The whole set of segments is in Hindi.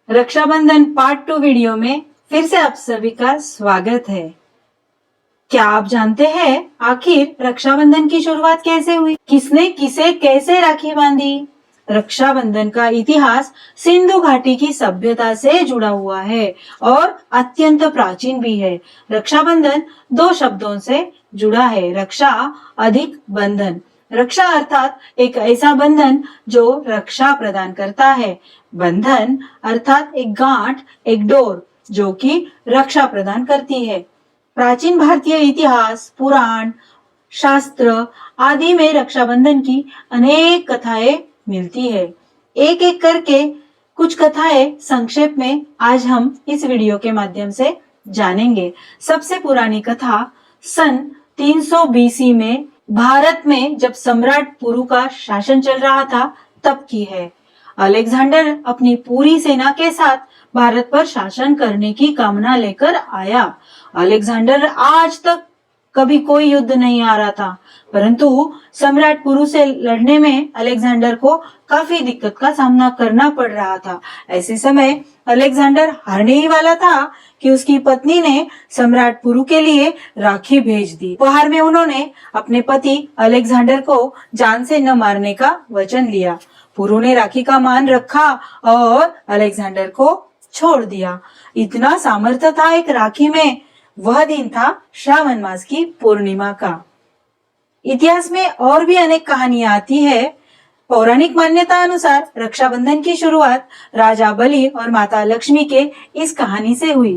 रक्षाबंधन पार्ट 2 वीडियो में फिर से आप सभी का स्वागत है। क्या आप जानते हैं आखिर रक्षाबंधन की शुरुआत कैसे हुई? किसने किसे कैसे राखी बांधी? रक्षाबंधन का इतिहास सिंधु घाटी की सभ्यता से जुड़ा हुआ है और अत्यंत प्राचीन भी है। रक्षाबंधन दो शब्दों से जुड़ा है, रक्षा अधिक बंधन। रक्षा अर्थात एक ऐसा बंधन जो रक्षा प्रदान करता है। बंधन अर्थात एक गांठ, एक डोर जो कि रक्षा प्रदान करती है। प्राचीन भारतीय इतिहास, पुराण, शास्त्र आदि में रक्षाबंधन की अनेक कथाएं मिलती है। एक एक करके कुछ कथाएं संक्षेप में आज हम इस वीडियो के माध्यम से जानेंगे। सबसे पुरानी कथा सन 300 बीसी में भारत में जब सम्राट पुरु का शासन चल रहा था तब की है। अलेक्जेंडर अपनी पूरी सेना के साथ भारत पर शासन करने की कामना लेकर आया। अलेक्जेंडर आज तक कभी कोई युद्ध नहीं हारा था, परंतु सम्राट पुरु से लड़ने में अलेक्जेंडर को काफी दिक्कत का सामना करना पड़ रहा था। ऐसे समय अलेक्जेंडर हारने ही वाला था कि उसकी पत्नी ने सम्राट पुरु के लिए राखी भेज दी। उपहार में उन्होंने अपने पति अलेक्जेंडर को जान से न मारने का वचन लिया। पुरु ने राखी का मान रखा और अलेक्जेंडर को छोड़ दिया। इतना सामर्थ्य था एक राखी में। वह दिन था श्रावण मास की पूर्णिमा का। इतिहास में और भी अनेक कहानियां आती है। पौराणिक मान्यता अनुसार रक्षाबंधन की शुरुआत राजा बलि और माता लक्ष्मी के इस कहानी से हुई।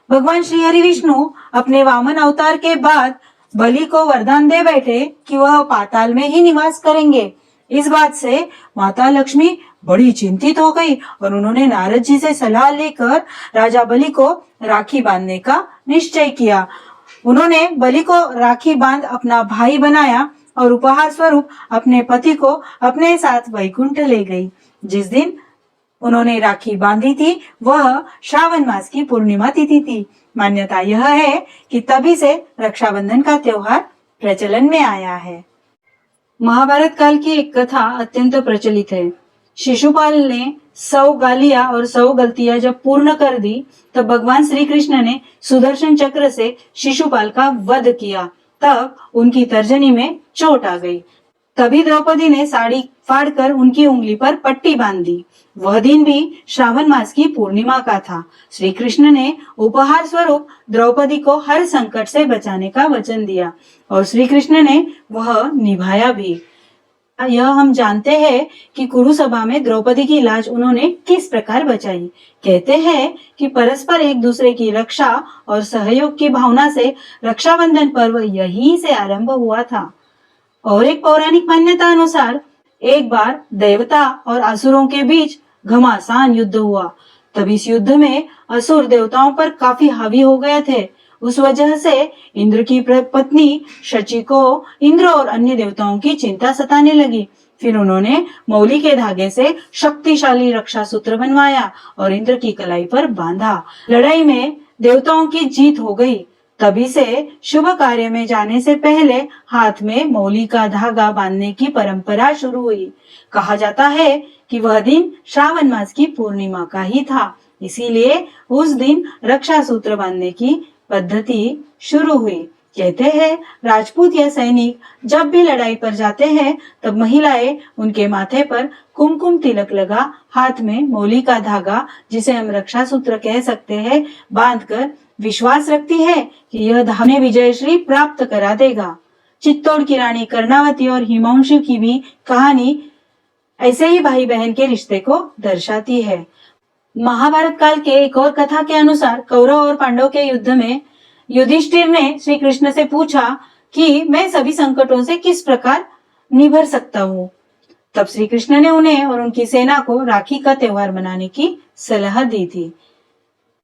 भगवान श्री हरि विष्णु अपने वामन अवतार के बाद बलि को वरदान दे बैठे कि वह पाताल में ही निवास करेंगे। इस बात से माता लक्ष्मी बड़ी चिंतित हो गई और उन्होंने नारद जी से सलाह लेकर राजा बलि को राखी बांधने का निश्चय किया। उन्होंने बलि को राखी बांध अपना भाई बनाया और उपहार स्वरूप अपने पति को अपने साथ वैकुंठ ले गई। जिस दिन उन्होंने राखी बांधी थी वह श्रावण मास की पूर्णिमा तिथि थी। मान्यता यह है कि तभी से रक्षाबंधन का त्योहार प्रचलन में आया है। महाभारत काल की एक कथा अत्यंत प्रचलित है। शिशुपाल ने 100 गालियां और 100 गलतियां जब पूर्ण कर दी तब भगवान श्री कृष्ण ने सुदर्शन चक्र से शिशुपाल का वध किया। तब उनकी तर्जनी में चोट आ गई। तभी द्रौपदी ने साड़ी फाड़कर उनकी उंगली पर पट्टी बांध दी। वह दिन भी श्रावण मास की पूर्णिमा का था। श्री कृष्ण ने उपहार स्वरूप द्रौपदी को हर संकट से बचाने का वचन दिया और श्री कृष्ण ने वह निभाया भी। यह हम जानते हैं कि कुरु सभा में द्रौपदी की लाज उन्होंने किस प्रकार बचाई। कहते हैं कि परस्पर एक दूसरे की रक्षा और सहयोग की भावना से रक्षाबंधन पर्व यहीं से आरंभ हुआ था। और एक पौराणिक मान्यता अनुसार एक बार देवता और असुरों के बीच घमासान युद्ध हुआ। तब इस युद्ध में असुर देवताओं पर काफी हावी हो गए थे। उस वजह से इंद्र की पत्नी शची को इंद्र और अन्य देवताओं की चिंता सताने लगी। फिर उन्होंने मौली के धागे से शक्तिशाली रक्षा सूत्र बनवाया और इंद्र की कलाई पर बांधा। लड़ाई में देवताओं की जीत हो गई। तभी से शुभ कार्य में जाने से पहले हाथ में मौली का धागा बांधने की परंपरा शुरू हुई। कहा जाता है कि वह दिन श्रावण मास की पूर्णिमा का ही था, इसीलिए उस दिन रक्षा सूत्र बांधने की पद्धति शुरू हुई। कहते हैं राजपूत या सैनिक जब भी लड़ाई पर जाते हैं तब महिलाएं उनके माथे पर कुमकुम तिलक लगा हाथ में मौली का धागा, जिसे हम रक्षा सूत्र कह सकते हैं, बांधकर विश्वास रखती है कि यह धागा विजयश्री प्राप्त करा देगा। चित्तौड़ की रानी कर्णावती और हिमांशु की भी कहानी ऐसे ही भाई बहन के रिश्ते को दर्शाती है। महाभारत काल के एक और कथा के अनुसार कौरव और पांडव के युद्ध में युधिष्ठिर ने श्री कृष्ण से पूछा कि मैं सभी संकटों से किस प्रकार निभर सकता हूँ। तब श्री कृष्ण ने उन्हें और उनकी सेना को राखी का त्योहार मनाने की सलाह दी थी।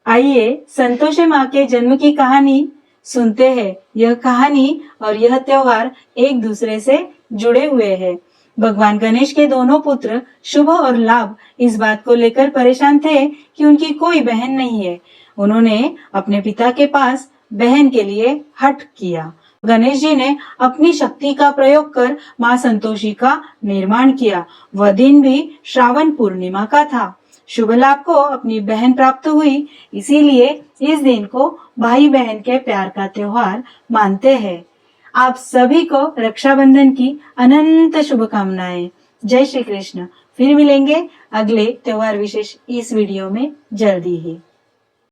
आइए संतोषी माँ के जन्म की कहानी सुनते हैं। यह कहानी और यह त्योहार एक दूसरे से जुड़े हुए हैं। भगवान गणेश के दोनों पुत्र शुभ और लाभ इस बात को लेकर परेशान थे कि उनकी कोई बहन नहीं है। उन्होंने अपने पिता के पास बहन के लिए हठ किया। गणेश जी ने अपनी शक्ति का प्रयोग कर माँ संतोषी का निर्माण किया। वह दिन भी श्रावण पूर्णिमा का था। शुभ लाभ को अपनी बहन प्राप्त हुई, इसीलिए इस दिन को भाई बहन के प्यार का त्योहार मानते हैं। आप सभी को रक्षाबंधन की अनंत शुभकामनाएं। जय श्री कृष्ण। फिर मिलेंगे अगले त्योहार विशेष इस वीडियो में जल्दी ही।